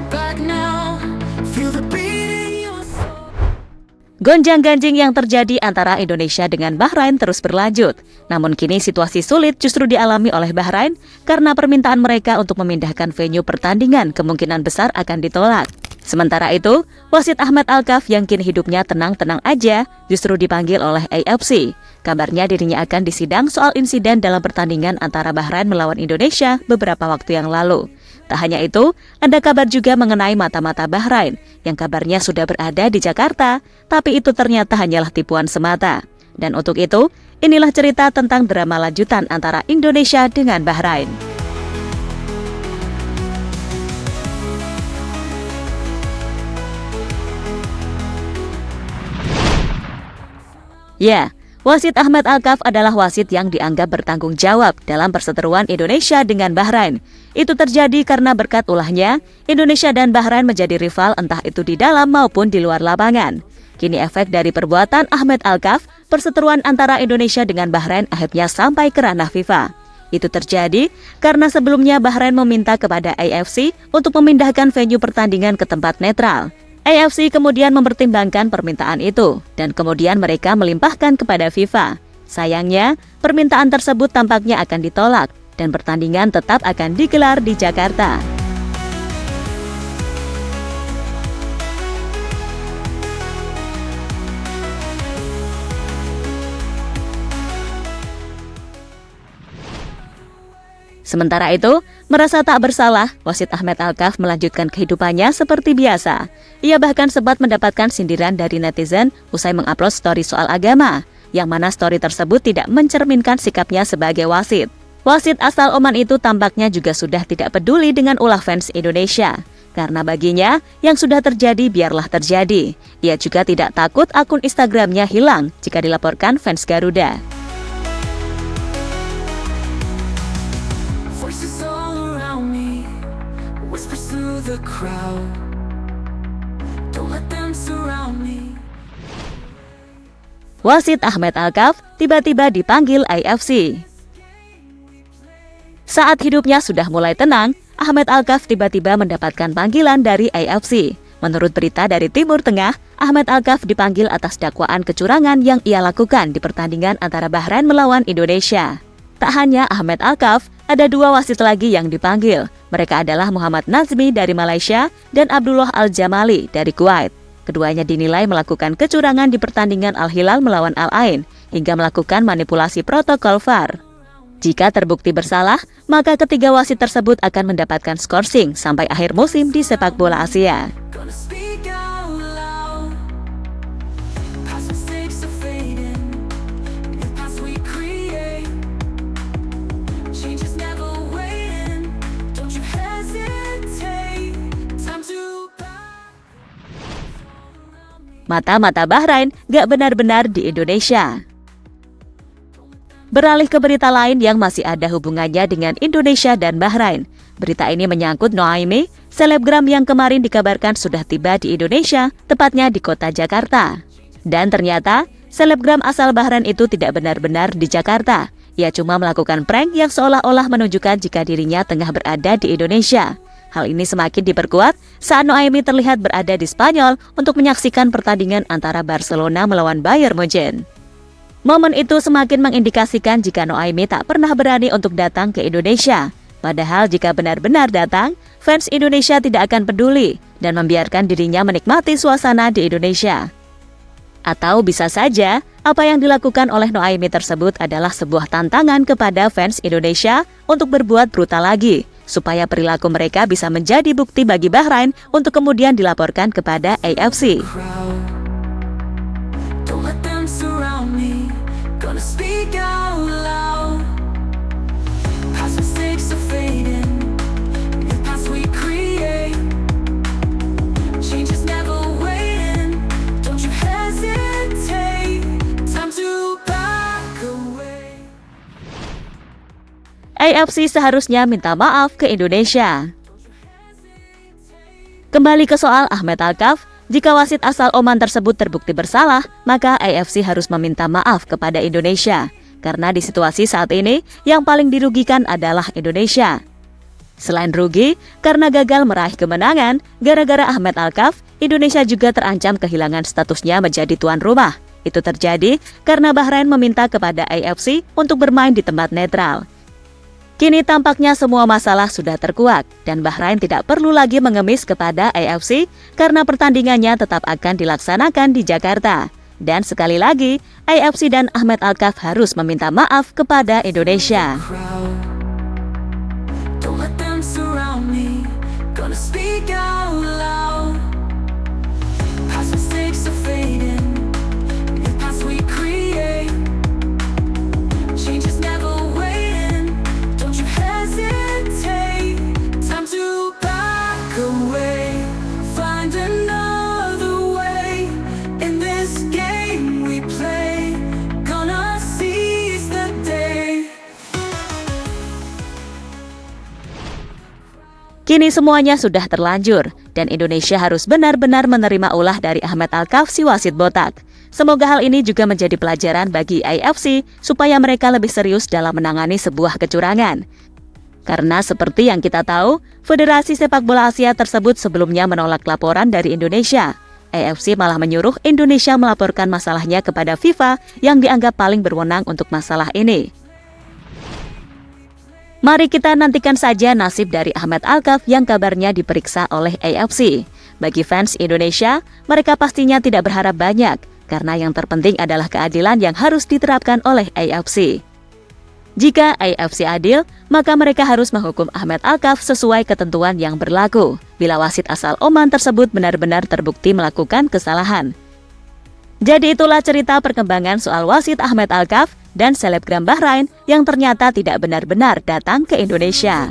step back now. Feel the beat in your soul. Gonjang-ganjing yang terjadi antara Indonesia dengan Bahrain terus berlanjut. Namun kini situasi sulit justru dialami oleh Bahrain karena permintaan mereka untuk memindahkan venue pertandingan kemungkinan besar akan ditolak. Sementara itu, wasit Ahmed Alkaf yang kini hidupnya tenang-tenang aja justru dipanggil oleh AFC. Kabarnya dirinya akan disidang soal insiden dalam pertandingan antara Bahrain melawan Indonesia beberapa waktu yang lalu. Tak hanya itu, ada kabar juga mengenai mata-mata Bahrain yang kabarnya sudah berada di Jakarta, tapi itu ternyata hanyalah tipuan semata. Dan untuk itu, inilah cerita tentang drama lanjutan antara Indonesia dengan Bahrain. Ya, wasit Ahmed Alkaf adalah wasit yang dianggap bertanggung jawab dalam perseteruan Indonesia dengan Bahrain. Itu terjadi karena berkat ulahnya, Indonesia dan Bahrain menjadi rival entah itu di dalam maupun di luar lapangan. Kini efek dari perbuatan Ahmed Alkaf, perseteruan antara Indonesia dengan Bahrain akhirnya sampai ke ranah FIFA. Itu terjadi karena sebelumnya Bahrain meminta kepada AFC untuk memindahkan venue pertandingan ke tempat netral. AFC kemudian mempertimbangkan permintaan itu dan kemudian mereka melimpahkan kepada FIFA. Sayangnya, permintaan tersebut tampaknya akan ditolak dan pertandingan tetap akan digelar di Jakarta. Sementara itu, merasa tak bersalah, wasit Ahmed Alkaf melanjutkan kehidupannya seperti biasa. Ia bahkan sempat mendapatkan sindiran dari netizen usai mengupload story soal agama, yang mana story tersebut tidak mencerminkan sikapnya sebagai wasit. Wasit asal Oman itu tampaknya juga sudah tidak peduli dengan ulah fans Indonesia. Karena baginya, yang sudah terjadi biarlah terjadi. Ia juga tidak takut akun Instagramnya hilang jika dilaporkan fans Garuda. Voices all around me, whispers through the crowd. Don't let them surround me. Wasit Ahmed Alkaf tiba-tiba dipanggil AFC. Saat hidupnya sudah mulai tenang, Ahmed Alkaf tiba-tiba mendapatkan panggilan dari AFC. Menurut berita dari Timur Tengah, Ahmed Alkaf dipanggil atas dakwaan kecurangan yang ia lakukan di pertandingan antara Bahrain melawan Indonesia. Tak hanya Ahmed Alkaf, ada dua wasit lagi yang dipanggil. Mereka adalah Muhammad Nazmi dari Malaysia dan Abdullah Al-Jamali dari Kuwait. Keduanya dinilai melakukan kecurangan di pertandingan Al-Hilal melawan Al-Ain hingga melakukan manipulasi protokol VAR. Jika terbukti bersalah, maka ketiga wasit tersebut akan mendapatkan skorsing sampai akhir musim di sepak bola Asia. Gonna speak out loud. Past mistakes are fading. New paths we create. Change is never waiting. Don't you hesitate. Time to back. Mata-mata Bahrain gak benar-benar di Indonesia. Beralih ke berita lain yang masih ada hubungannya dengan Indonesia dan Bahrain. Berita ini menyangkut Noaimi, selebgram yang kemarin dikabarkan sudah tiba di Indonesia, tepatnya di kota Jakarta. Dan ternyata, selebgram asal Bahrain itu tidak benar-benar di Jakarta. Ia cuma melakukan prank yang seolah-olah menunjukkan jika dirinya tengah berada di Indonesia. Hal ini semakin diperkuat saat Noaimi terlihat berada di Spanyol untuk menyaksikan pertandingan antara Barcelona melawan Bayern Munchen. Momen itu semakin mengindikasikan jika Noaimi tak pernah berani untuk datang ke Indonesia. Padahal jika benar-benar datang, fans Indonesia tidak akan peduli dan membiarkan dirinya menikmati suasana di Indonesia. Atau bisa saja, apa yang dilakukan oleh Noaimi tersebut adalah sebuah tantangan kepada fans Indonesia untuk berbuat brutal lagi, supaya perilaku mereka bisa menjadi bukti bagi Bahrain untuk kemudian dilaporkan kepada AFC. Don't let them surround me. Gonna speak out loud. Past mistakes are fading. New paths we create. Change is never waiting. Don't you hesitate. Time to back away. AFC seharusnya minta maaf ke Indonesia. Kembali ke soal Ahmed Alkaf, jika wasit asal Oman tersebut terbukti bersalah, maka AFC harus meminta maaf kepada Indonesia. Karena di situasi saat ini, yang paling dirugikan adalah Indonesia. Selain rugi karena gagal meraih kemenangan, gara-gara Ahmed Alkaf, Indonesia juga terancam kehilangan statusnya menjadi tuan rumah. Itu terjadi karena Bahrain meminta kepada AFC untuk bermain di tempat netral. Kini tampaknya semua masalah sudah terkuak dan Bahrain tidak perlu lagi mengemis kepada AFC karena pertandingannya tetap akan dilaksanakan di Jakarta. Dan sekali lagi, AFC dan Ahmed Alkaf harus meminta maaf kepada Indonesia. Don't let them surround me. Gonna speak out loud. Past mistakes are fading. New paths we create. Change is never waiting. Don't you hesitate. Time to back away. Find another way. In this game we play. Gonna seize the day. Kini semuanya sudah terlanjur dan Indonesia harus benar-benar menerima ulah dari Ahmed Alkaf si wasit botak. Semoga hal ini juga menjadi pelajaran bagi AFC supaya mereka lebih serius dalam menangani sebuah kecurangan. Karena seperti yang kita tahu, Federasi Sepak Bola Asia tersebut sebelumnya menolak laporan dari Indonesia. AFC malah menyuruh Indonesia melaporkan masalahnya kepada FIFA yang dianggap paling berwenang untuk masalah ini. Mari kita nantikan saja nasib dari Ahmed Alkaf yang kabarnya diperiksa oleh AFC. Bagi fans Indonesia, mereka pastinya tidak berharap banyak, karena yang terpenting adalah keadilan yang harus diterapkan oleh AFC. Jika AFC adil, maka mereka harus menghukum Ahmed Alkaf sesuai ketentuan yang berlaku, bila wasit asal Oman tersebut benar-benar terbukti melakukan kesalahan. Jadi itulah cerita perkembangan soal wasit Ahmed Alkaf dan selebgram Bahrain yang ternyata tidak benar-benar datang ke Indonesia.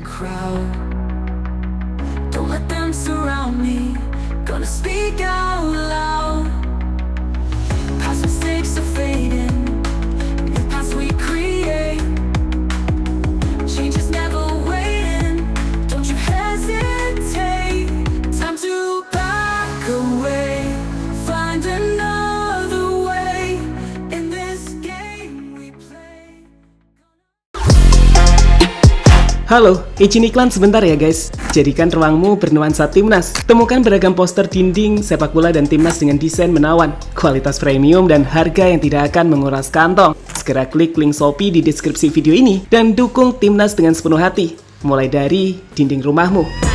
Don't let them surround me. Gonna speak out loud. Past mistakes are fading. New paths we create. Change is never waiting. Don't you hesitate. Time to back away. Find another way. In this game we play. Halo, izin iklan sebentar ya guys. Jadikan ruangmu bernuansa timnas. Temukan beragam poster dinding, sepak bola dan timnas dengan desain menawan, kualitas premium dan harga yang tidak akan menguras kantong. Segera klik link Shopee di deskripsi video ini dan dukung timnas dengan sepenuh hati. Mulai dari dinding rumahmu.